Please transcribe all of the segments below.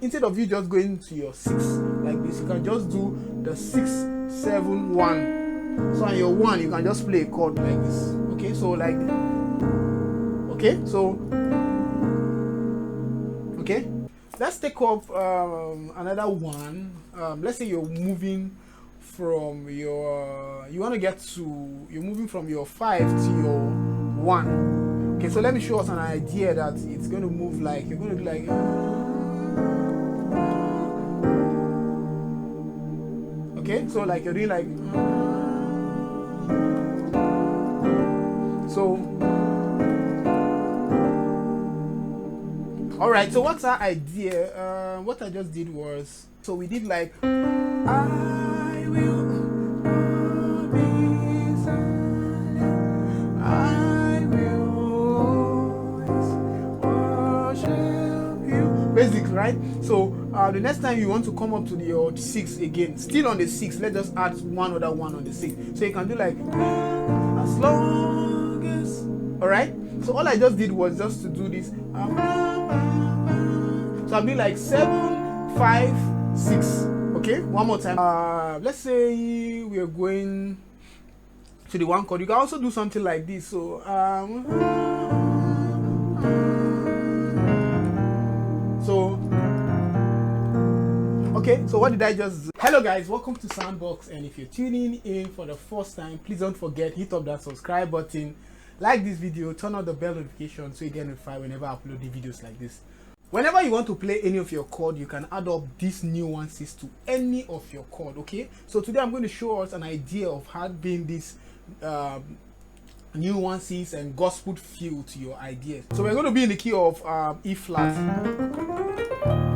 instead of you just going to your 6 like this, you can just do the 6 7 1. So on your 1 you can just play a chord like this. Okay, so like, okay, so okay, let's take up another one. Let's say you're moving from your you want to get to, you're moving from your 5 to your 1. Okay, so let me show us an idea that it's going to move like, you're going to do like, okay, so like you're doing like, so all right, so what's our idea? What I just did was, so we did like, I will be silent, I will always worship you. Basic, right? So the next time you want to come up to your 6 again, still on the 6, let's just add one other one on the 6. So you can do like, as long as, all right? So all I just did was just to do this. So I'll be like 7 5 6. Okay, one more time. Let's say we are going to the 1 chord. You can also do something like this. So okay, so what did I just do? Hello guys, welcome to Soundbox, and if you're tuning in for the first time, please don't forget, hit up that subscribe button, like this video, turn on the bell notification so you get notified whenever I upload the videos like this. Whenever you want to play any of your chord, you can add up these nuances to any of your chord. Okay, so today I'm going to show us an idea of having these nuances and gospel feel to your ideas. So we're going to be in the key of E flat.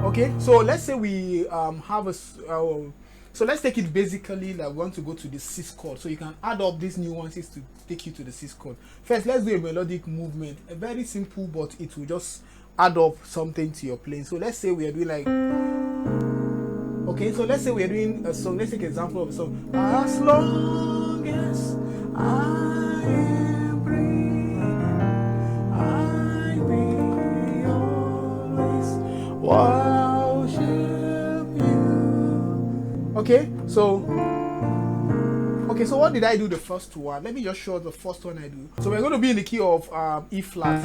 Okay, so let's say we have a so let's take it basically that we want to go to the 6th chord. So you can add up these nuances to take you to the 6th chord. First, let's do a melodic movement. A very simple, but it will just add up something to your playing. So let's say we are doing like, okay, so let's say we are doing a song. Let's take an example of a song. As long as I am breathing, I will always worship you. Okay, so what did I do the first one? Let me just show the first one I do. So we're going to be in the key of E flat.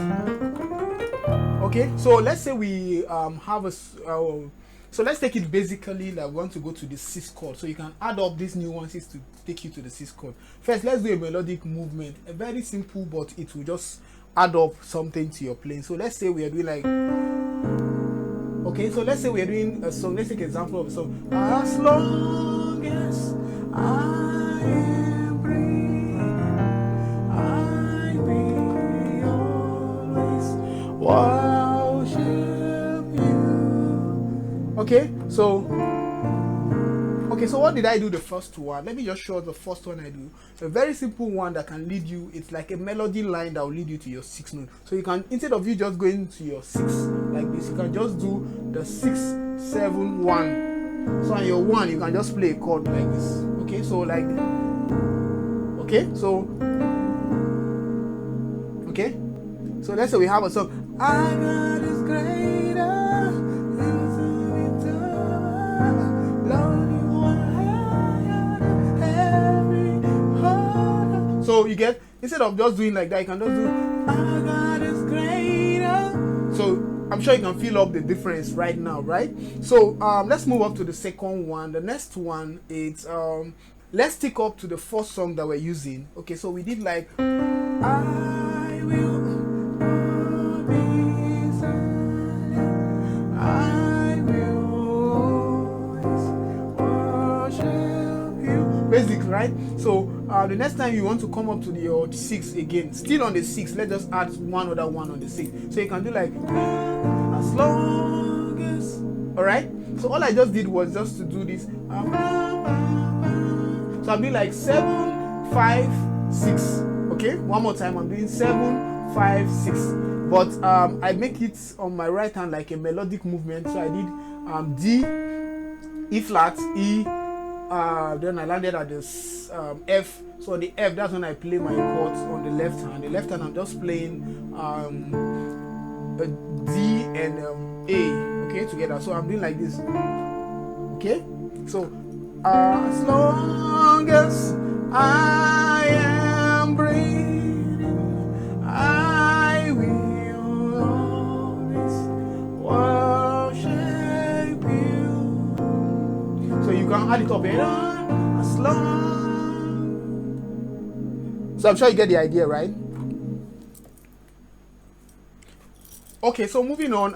Okay, so let's say we have a so let's take it basically that we want to go to the 6th chord. So you can add up these nuances to take you to the 6th chord. First, let's do a melodic movement. A very simple, but it will just add up something to your playing. So let's say we are doing like, okay, so let's say we are doing a song. Let's take an example of a song. As long as I am breathing, I will always worship you. Okay, so what did I do the first one? Let me just show the first one I do. A very simple one that can lead you. It's like a melody line that will lead you to your 6th note. So you can, instead of you just going to your 6 like this, you can just do the 6 7 1. So on your 1 you can just play a chord like this. Okay, so like, okay, so okay, so let's say we have a song. I God is greater. So you get, instead of just doing like that, you can just do, our God is greater. So I'm sure you can feel up the difference right now, right? So let's move up to the second one. The next one is let's take up to the first song that we're using. Okay, so we did like, I will be silent, I will always worship you. Basic, right? So the next time you want to come up to your 6 again, still on the 6, let's just add one other one on the 6. So you can do like, as long as, all right? So all I just did was just to do this. So I'll be like 7 5 6. Okay, one more time. I'm doing 7 5 6, but I make it on my right hand like a melodic movement. So I did D, E flat, E, then I landed at this F. So the F, that's when I play my chords on the left hand. The left hand I'm just playing a D and A. okay, together. So I'm doing like this, okay. So as long as I am breathing, I will always worship you. So you can add it up here, as long. So I'm sure you get the idea, right? Okay, so moving on,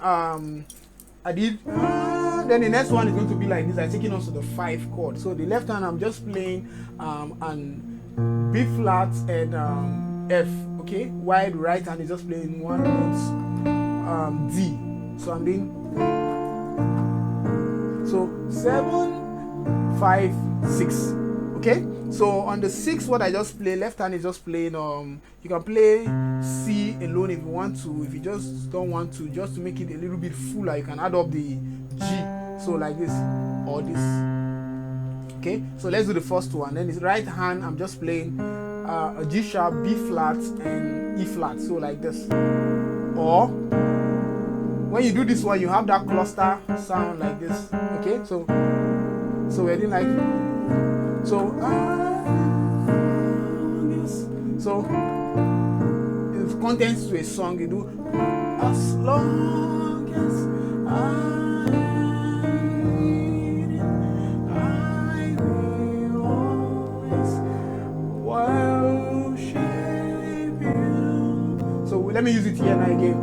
I did, then the next one is going to be like this. I'm taking also the 5 chord. So the left hand I'm just playing and B flat and F, okay, while the right hand is just playing one note D. So I'm doing, so 7, 5, 6, okay. So on the 6, what I just play, left hand is just playing, you can play C alone if you want to. If you just don't want to, just to make it a little bit fuller, you can add up the G. So like this or this, okay. So let's do the first one. Then it's right hand, I'm just playing a G sharp, B flat and E flat, so like this. Or when you do this one, you have that cluster sound like this, okay. So we're doing like, so so the contents to a song, you do as long as I will always worship you. So let me use it here now again.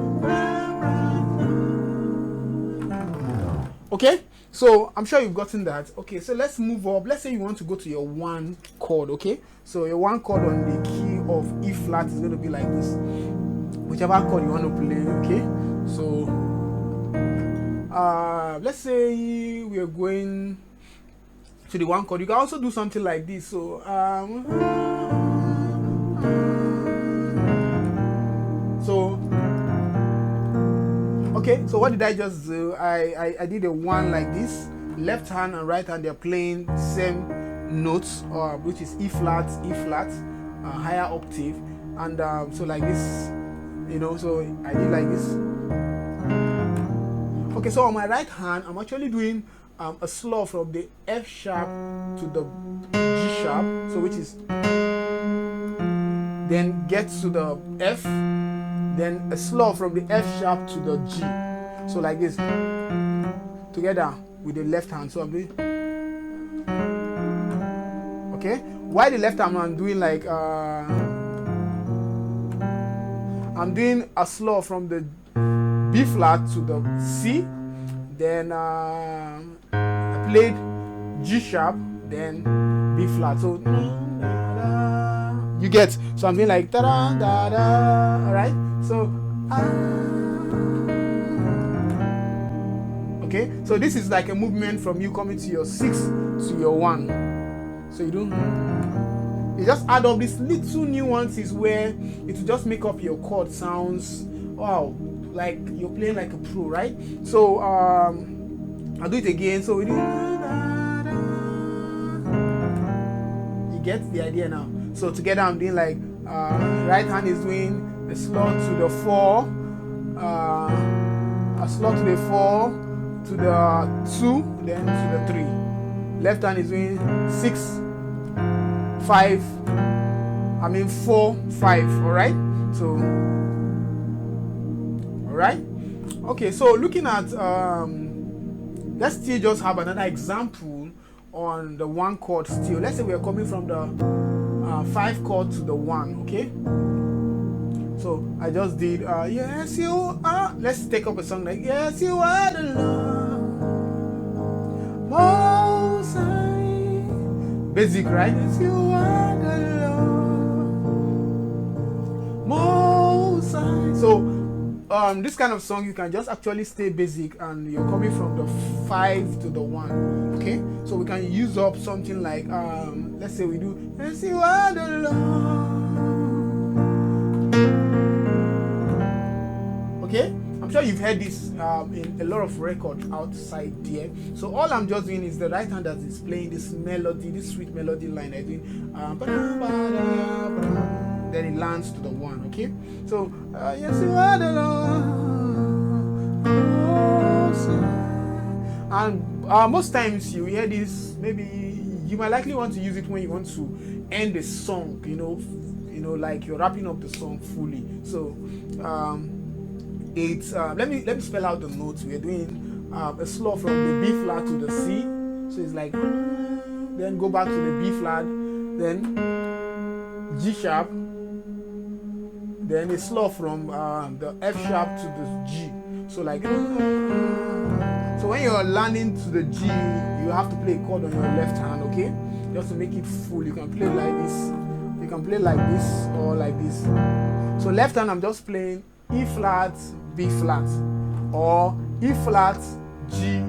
Okay, so I'm sure you've gotten that. Okay, so let's move up. Let's say you want to go to your 1 chord, okay? So your 1 chord on the key of E flat is going to be like this. Whichever chord you want to play, okay? So let's say we are going to the 1 chord. You can also do something like this. So okay, so what did I just do? I did a 1 like this. Left hand and right hand, they're playing same notes, which is E flat, higher octave, and so like this, you know. So I did like this. Okay, so on my right hand, I'm actually doing a slow from the F sharp to the G sharp, so which is, then gets to the F, then a slow from the F sharp to the G, so like this, together with the left hand. So I'm doing, okay, while the left hand I'm doing like I'm doing a slow from the B flat to the C, then I played G sharp, then B flat. So you get, so I'm doing like da da da da. All right, so okay, so this is like a movement from you coming to your 6 to your 1. So you do, you just add up these little nuances where it will just make up your chord sounds. Wow, like you're playing like a pro, right? So I'll do it again. So we do, you get the idea now. So together I'm doing like right hand is doing a slow to the 4, a slow to the 4, to the 2, then to the 3. Left hand is doing 6, 5, 4, 5. All right, so all right, okay. So looking at let's still just have another example on the 1 chord still. Let's say we are coming from the 5 chord to the 1, okay. So I just did yes you are. Let's take up a song like yes you are the Lord Most High. Basic, right? Yes you are the Lord Most High. So this kind of song you can just actually stay basic and you're coming from the 5 to the 1, okay. So we can use up something like let's say we do yes you are the Lord, okay. I'm sure you've heard this in a lot of records outside there. So all I'm just doing is the right hand that is playing this melody, this sweet melody line. I do then it lands to the 1, okay. So yes you are the Lord. And most times you hear this, maybe you might likely want to use it when you want to end a song, like you're wrapping up the song fully. So it's let me spell out the notes. We're doing a slow from the B flat to the C. So it's like, then go back to the B flat, then G sharp, then a slow from the F sharp to the G. So like, so when you're landing to the G, you have to play a chord on your left hand, okay? Just to make it full. You can play like this, you can play like this, or like this. So left hand, I'm just playing E flat, B flat, or E flat, G,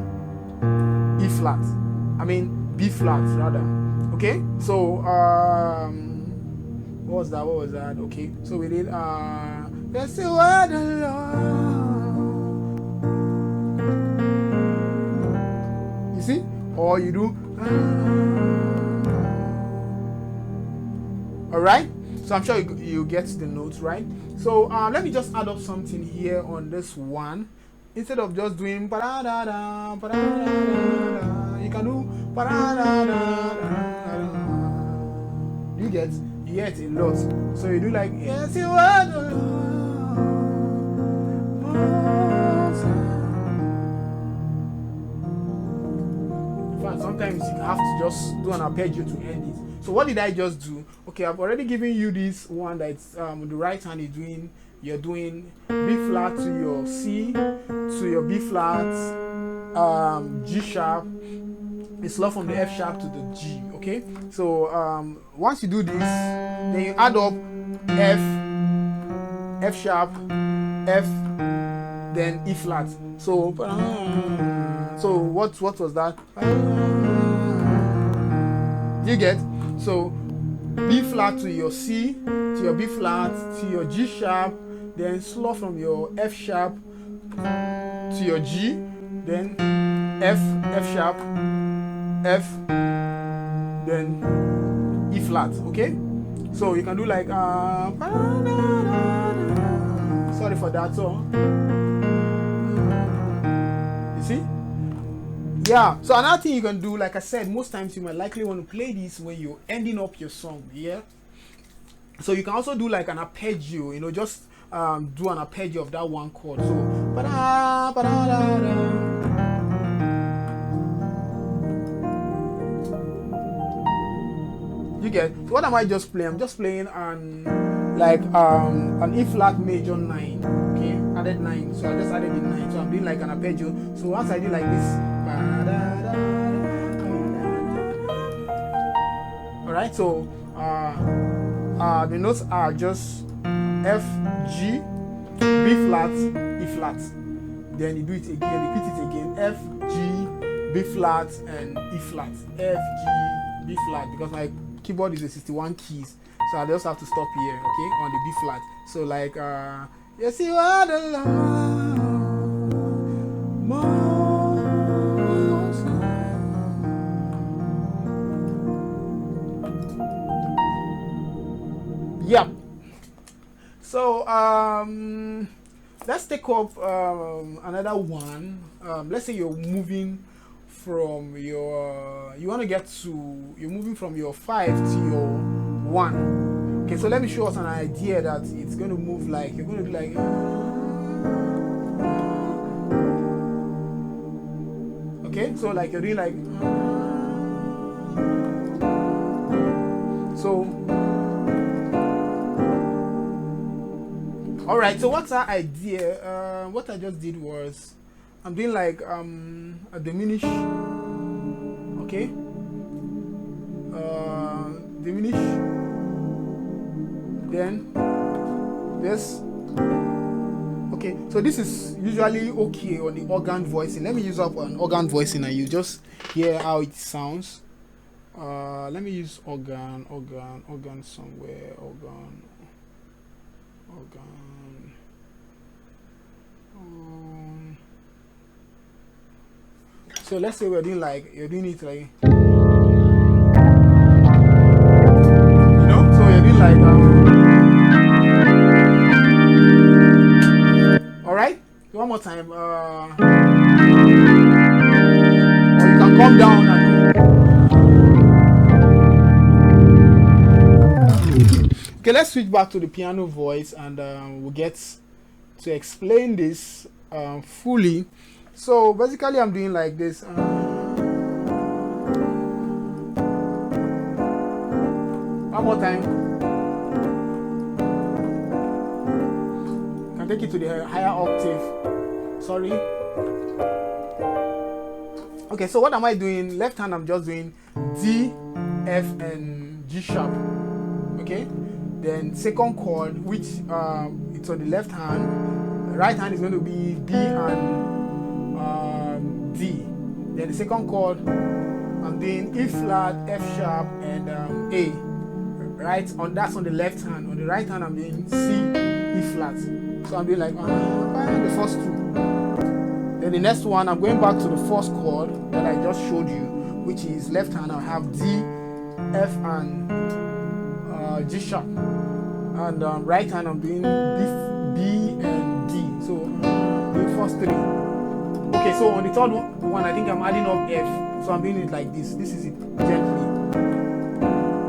E flat. I mean B flat rather. Okay? So what was that? Okay. So we did let's see what the Lord. You see? Or you do alright? So I'm sure you get the notes, right? So let me just add up something here on this one. Instead of just doing pa-da-da-da, pa-da-da-da-da, you can do pa-da-da-da-da-da. You get a lot. So you do like, yes, you are the Lord. In fact, sometimes you have to just do an arpeggio to end it. So what did I just do? Okay, I've already given you this one that's the right hand is doing. You're doing B flat to your C, to your B flat, G sharp. It's slow from the F sharp to the G. Okay, so once you do this, then you add up F sharp, F, then E flat. So what was that? You get? So B flat to your C, to your B flat, to your G sharp, then slow from your F sharp to your G, then F sharp, F, then E flat. Okay? So you can do like sorry for that. So you see? Yeah, so another thing you can do, like I said, most times you might likely want to play this when you're ending up your song, yeah? So you can also do like an arpeggio, just do an arpeggio of that one chord. So, ba-da, ba-da, da, da. You get? So what am I just playing? I'm just playing an E flat major 9, okay? Added 9, so I just added the 9. So I'm doing like an arpeggio. So once I do like this, alright, so the notes are just F, G, B flat, E flat. Then you do it again, repeat it again, F, G, B flat, and E flat. F, G, B flat, because my keyboard is a 61 keys, so I just have to stop here, okay, on the B flat. So like yes, you are the Lord most. Yep. So let's take up another one. Let's say you're moving from your you're moving from your 5 to your 1. Okay, so let me show us an idea that it's going to move like you're going to do like okay, so like you're doing like so. All right, so what's our idea? What I just did was I'm doing like a diminish, okay, diminish, then this, okay. So this is usually okay on the organ voicing. Let me use up an organ voicing and you just hear how it sounds. Let me use organ somewhere, organ. So let's say we're doing like you're doing it like so you're doing like all right, one more time. come down and okay, let's switch back to the piano voice, and we'll get to explain this fully. So basically I'm doing like this. One more time. Can take it to the higher octave. Sorry. Okay, so what am I doing? Left hand I'm just doing D, F and G sharp. Okay, then second chord, which it's on the left hand. Right hand is going to be B and D. Then the second chord I'm doing E flat, F sharp and A. Right, that's on the left hand. On the right hand I'm doing C, E flat. So I'm doing like the first two. Then the next one I'm going back to the first chord that I just showed you, which is left hand. I have D, F and G sharp, and right hand I'm doing B and D. So the first three. Okay, so on the third one I think I'm adding up F. So I'm doing it like this. This is it gently.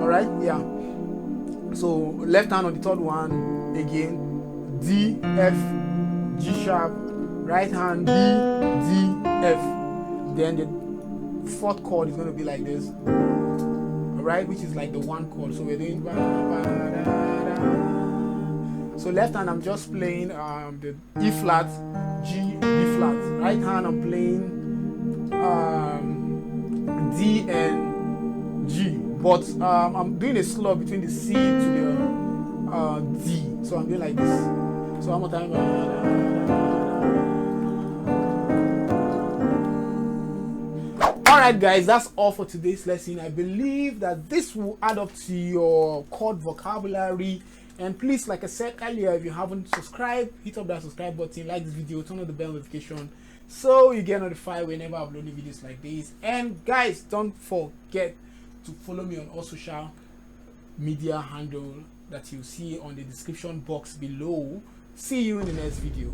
All right, yeah. So left hand on the third one again, D, F, G sharp. Right hand B, D, F. Then the fourth chord is going to be like this. Right, which is like the one chord. So we're doing so left hand I'm just playing the E flat, G, B flat. Right hand I'm playing D and G, but I'm doing a slow between the C to the D. So I'm doing like this. So one more time. Alright guys, that's all for today's lesson. I believe that this will add up to your chord vocabulary. And please, like I said earlier, if you haven't subscribed, hit up that subscribe button, like this video, turn on the bell notification so you get notified whenever I upload new videos like this. And guys, don't forget to follow me on all social media handle that you see on the description box below. See you in the next video.